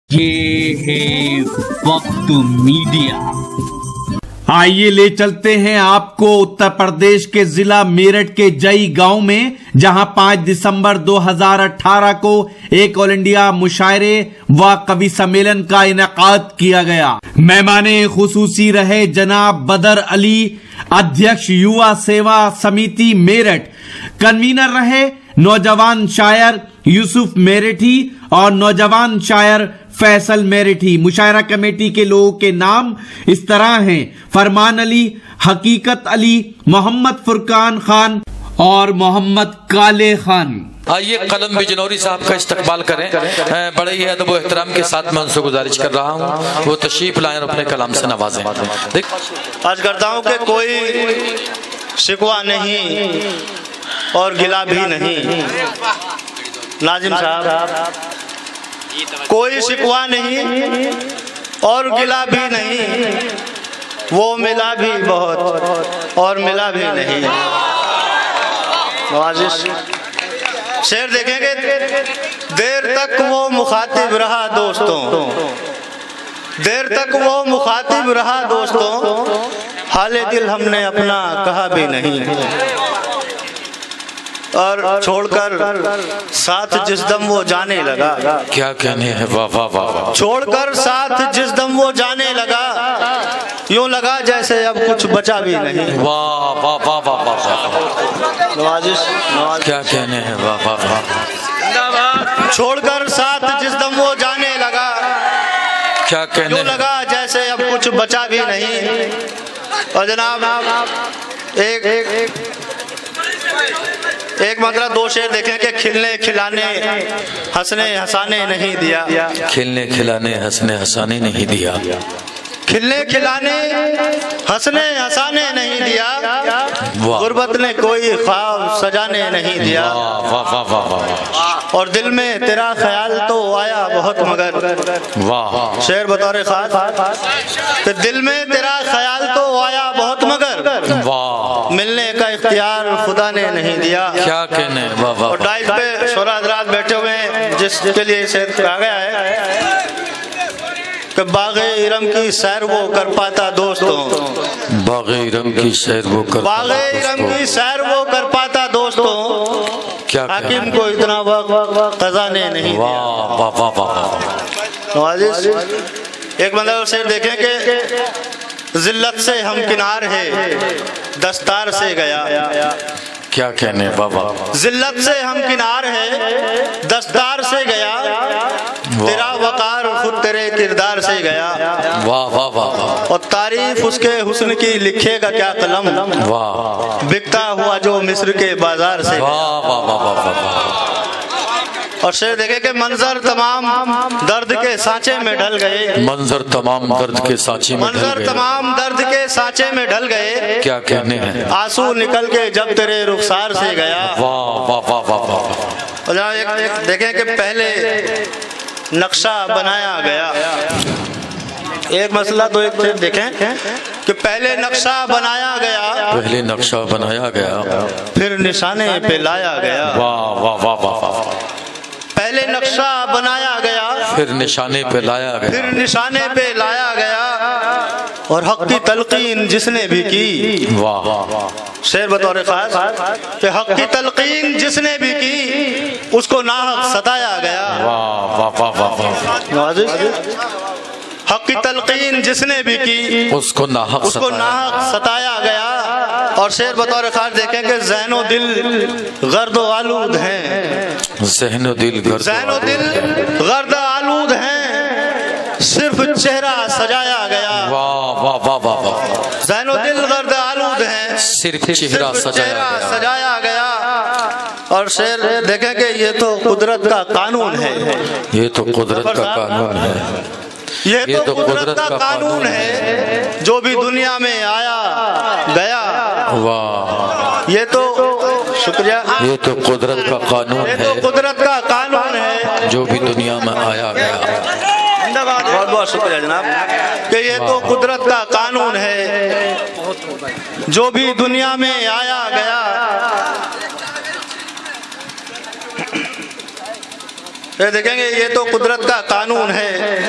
یہ ہے وقت میڈیا۔ آئیے لے چلتے ہیں آپ کو اتر پردیش کے ضلع میرٹھ کے جئی گاؤں میں، جہاں 5 دسمبر 2018 کو ایک آل انڈیا مشاعرے و کوی سمیلن کا انعقاد کیا گیا۔ مہمان خصوصی رہے جناب بدر علی، ادھیکش یووا سیوا سمیتی میرٹھ۔ کنوینر رہے نوجوان شاعر یوسف میرٹھی اور نوجوان شاعر فیصل میرٹھی۔ مشاعرہ کمیٹی کے لوگوں کے نام اس طرح ہیں: فرمان علی، حقیقت علی، محمد فرقان خان اور محمد کالے خان۔ آئیے قلم بجنوری صاحب کا استقبال کریں۔ بڑے ہی ادب و احترام کے ساتھ میں ان سے گزارش کر رہا ہوں وہ تشریف لائیں اور اپنے کلام سے نوازیں۔ آج کرتا ہوں کہ کوئی شکوہ نہیں اور گلہ بھی نہیں۔ ناظم صاحب، کوئی شکوہ نہیں اور گلہ بھی نہیں، وہ ملا بھی بہت اور ملا بھی نہیں۔ نوازش شعر دیکھیں گے۔ دیر تک وہ مخاطب رہا دوستوں، دیر تک وہ مخاطب رہا دوستوں، حال دل ہم نے اپنا کہا بھی نہیں۔ اور چھوڑ کر ساتھ جس دم وہ جانے لگا، کیا کہنے ہیں، واہ واہ واہ۔ چھوڑ کر ساتھ جس دم وہ جانے لگا، یوں لگا جیسے اب کچھ بچا بھی نہیں۔ واہ واہ واہ واہ واہ، نوازش کیا کہنے ہیں، واہ واہ واہ۔ چھوڑ کر ساتھ جس دم وہ جانے لگا، کیا کہنے یوں لگا جیسے اب کچھ بچا بھی نہیں۔ اور جناب ایک مطلب 2 شعر دیکھیں کہ کھلنے کھلانے ہنسنے ہنسانے نہیں دیا، کھلنے کھلانے ہنسنے ہنسانے نہیں دیا، کھلنے کھلانے ہنسنے ہنسانے نہیں دیا، غربت نے کوئی خواب سجانے نہیں دیا۔ واہ واہ واہ واہ، اور دل میں تیرا خیال تو آیا بہت مگر، واہ شعر بطور خاص کہ دل میں تیرا خیال تو آیا بہت مگر، واہ، ملنے کا اختیار خدا نے نہیں دیا۔ کیا کہنے، واہ واہ۔ اور ڈائٹ پہ شورا حضرات بیٹھے ہوئے ہیں جس کے لیے شعر کہا گیا ہے کہ باغ ارم کی سیر وہ کر پاتا دوستوں، باغ ارم کی سیر وہ کر باغ ارم کی سیر وہ کر پاتا دوستوں، کیا حاکم کو اتنا وقت قضا نے نہیں دیا۔ واہ واہ واہ واہ۔ نوازش ایک مطلب شعر دیکھیں کہ ذلت سے ہم کنار ہے دستار سے گیا، کیا کہنے، واہ واہ۔ ذلت سے ہم کنار ہے دستار سے گیا، تیرا وقار خود تیرے کردار سے گیا۔ واہ واہ واہ، اور تعریف اس کے حسن کی لکھے گا کیا قلم، واہ بکتا ہوا جو مصر کے بازار سے گیا۔ واہ واہ واہ واہ۔ اور شعر دیکھیں کہ منظر تمام درد کے سانچے میں ڈل گئے، منظر تمام درد کے سانچے میں ڈل منظر گئے، تمام درد کے سانچے میں ڈل گئے، کیا کہنے ہیں، آنسو نکل کے جب تیرے رخسار سے گیا۔ واہ واہ واہ واہ واہ۔ اور جناب ایک دیکھیں کہ پہلے نقشہ بنایا گیا، ایک مسئلہ تو ایک دیکھیں کہ پہلے نقشہ بنایا گیا، پہلے نقشہ بنایا گیا، پھر نشانے پہ لایا گیا۔ واہ واہ واہ واہ۔ پہلے نقشہ بنایا گیا، پھر نشانے پہ لایا پھر گیا، نشانے پہ لایا گیا، اور حق کی تلقین جس نے بھی کی، واہ، شعر بطور خاص کہ حق کی تلقین جس نے بھی کی، اس کو ناحق ستایا گیا۔ واہ واہ واہ واہ واہ۔ حق کی تلقین جس نے بھی کی، اس کو ناحق اس کو ناحق ستایا گیا۔ اور شعر بطور خاص دیکھیں کہ ذہن و دل غرد و آلود ہیں، ذہن و دل ذہن و دل غرد آلود ہیں، صرف چہرہ سجایا گیا۔ واہ واہ واہ واہ۔ ذہن و دل غرد آلود ہیں، صرف چہرہ سجایا گیا۔ اور شعر دیکھیں کہ یہ تو قدرت کا قانون ہے، یہ تو قدرت کا قانون ہے، یہ تو قدرت کا قانون ہے، جو بھی دنیا میں آیا گیا۔ واہ، یہ تو شکریہ، یہ تو قدرت کا قانون یہ ہے، تو قدرت کا قانون ہے، جو بھی دنیا میں آیا گیا۔ بہت بہت شکریہ جناب کہ یہ تو قدرت کا قانون ہے، جو بھی دنیا میں آیا گیا۔ پھر دیکھیں گے یہ تو قدرت کا قانون ہے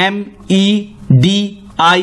MEDIA